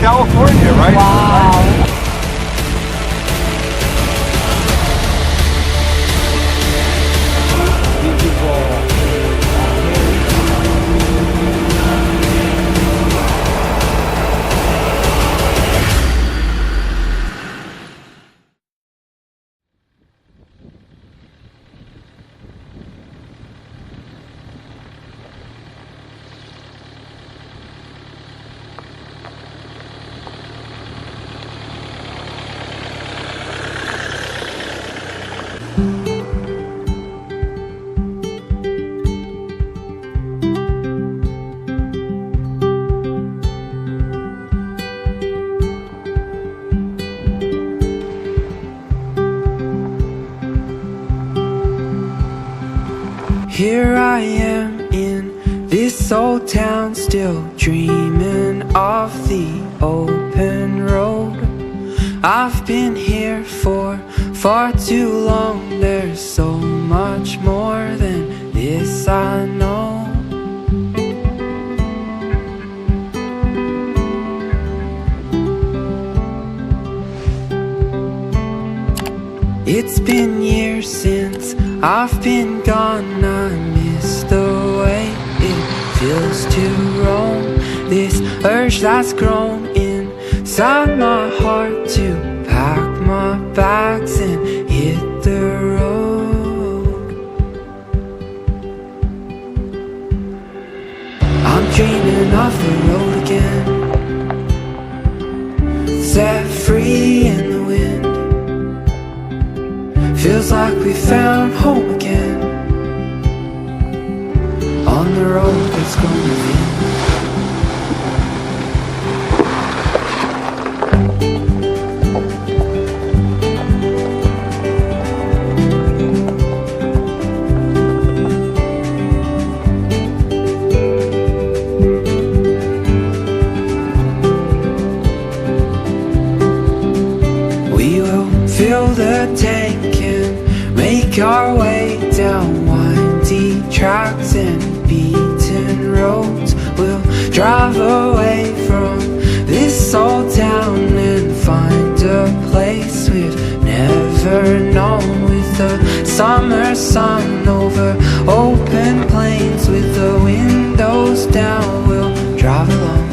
California, right? Wow. Here I am in this old town, still dreaming of the open road. I've been here for far too long. There's so much more than this I know. It's been years since I've been gone. I miss the way it feels to roam. This urge that's grown inside my heart to pack my bags and hit the road. I'm dreaming of the road again, set free in the wind. Feels like we found home again, on the road that's going to end. We will fill the tank and make our way down windy tracks and beaten roads. We'll drive away from this old town and find a place we've never known, with the summer sun over open plains, with the windows down. We'll drive along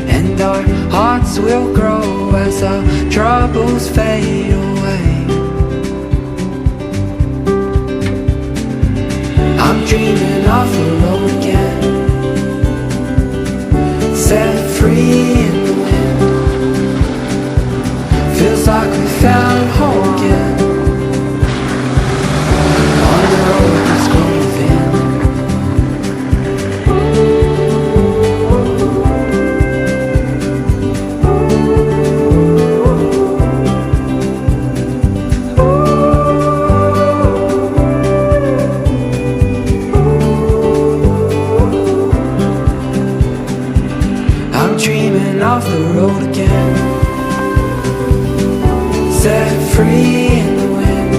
and our hearts will grow as our troubles fade away. I'm dreaming of the road again, set free in the wind. Feels like we found home again, on the road that's going to end. Dreaming of the road again, set free in the wind.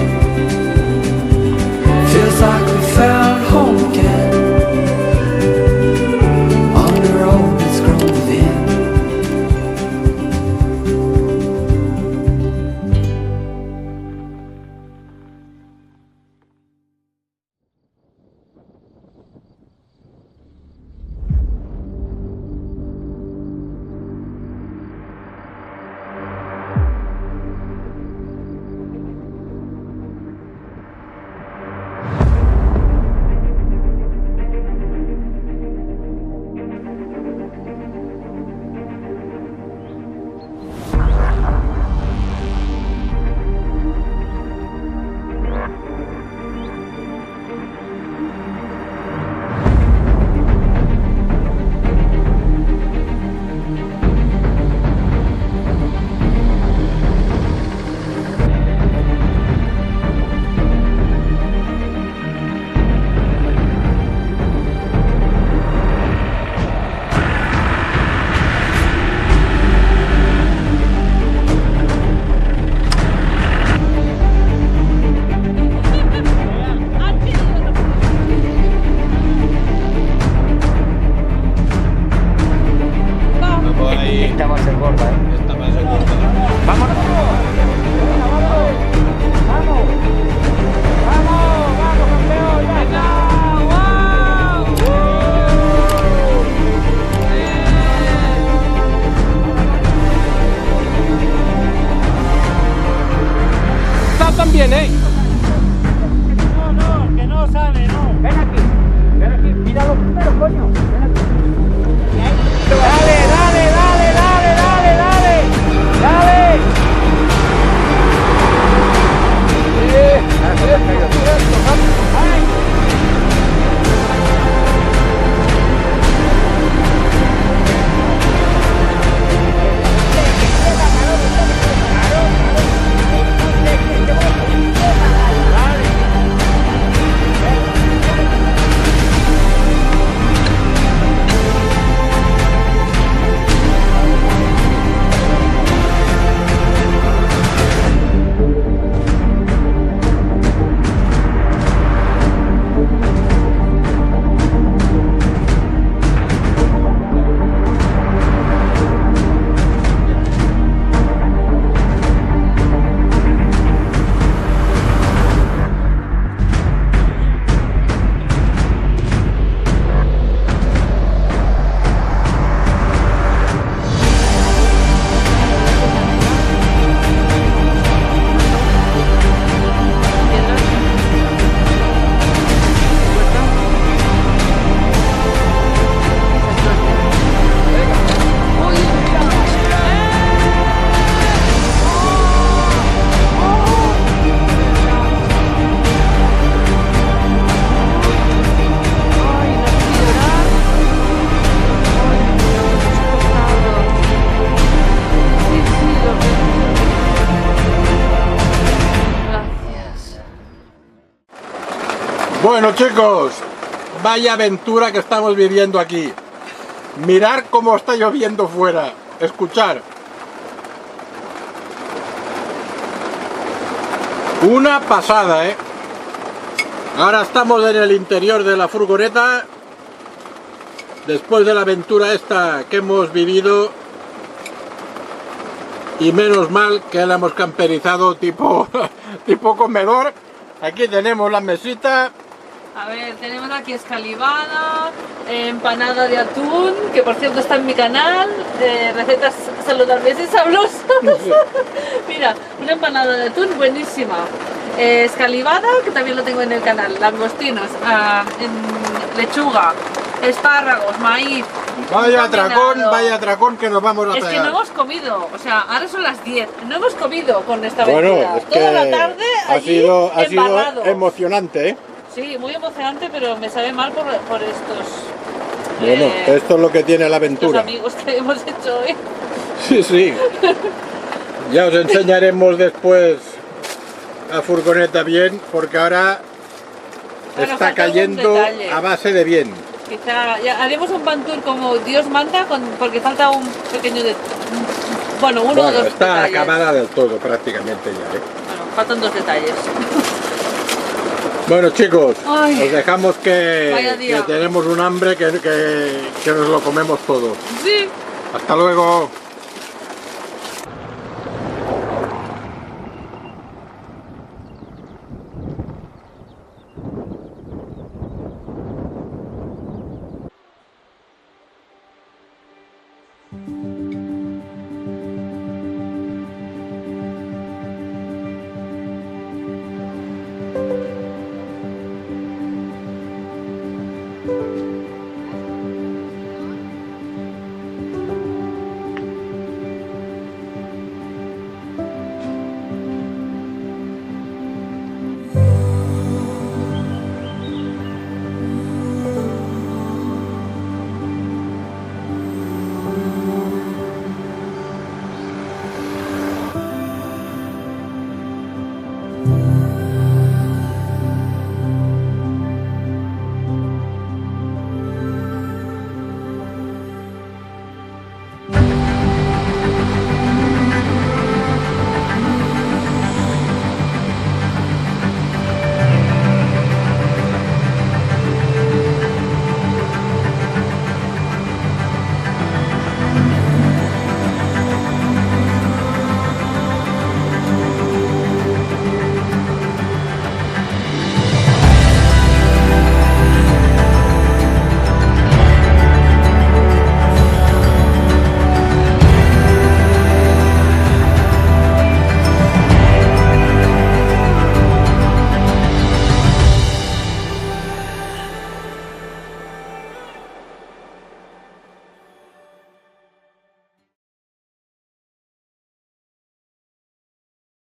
Feels like we found home again, on the road that's grown thin. Esta va a ser gorda, ¿eh? Esta va a ser gorda. ¡Vámonos! ¡Vamos! ¡Vamos! ¡Vamos, campeón! ¡Venga! ¡Wow! Está también, ¿eh? No, que no sale, no. Ven aquí, míralo primero, coño. Ven aquí. Dale, dale, dale, dale, dale, dale. Dale. Ay. Bueno, chicos, vaya aventura que estamos viviendo aquí. Mirar cómo está lloviendo fuera. Escuchar. Una pasada, ¿eh? Ahora estamos en el interior de la furgoneta. Después de la aventura esta que hemos vivido. Y menos mal que la hemos camperizado tipo comedor. Aquí tenemos la mesita. A ver, tenemos aquí escalivada, empanada de atún, que por cierto está en mi canal, de recetas saludables y sabrosas. Mira, una empanada de atún buenísima. Escalivada, que también lo tengo en el canal, langostinos, lechuga, espárragos, maíz. Vaya atracón que nos vamos a pegar. Es que no hemos comido, o sea, ahora son las 10, no hemos comido con esta Bueno, aventura. es que toda la tarde ha allí sido embarrados. emocionante, ¿eh? Sí, muy emocionante, pero me sabe mal por estos... Bueno, esto es lo que tiene la Los aventura. amigos que hemos hecho hoy. Sí, sí. Ya os enseñaremos después la furgoneta bien, porque ahora Bueno, está falta algún cayendo detalle. a base de bien. Quizá ya haremos un van tour como Dios manda, porque falta un pequeño de... Bueno, uno o Bueno, dos está detalles. acabada del todo prácticamente ya, ¿eh? Bueno, faltan 2 detalles. Bueno, chicos, Ay. os dejamos que Vaya día. tenemos un hambre que nos lo comemos todo. Sí. Hasta luego.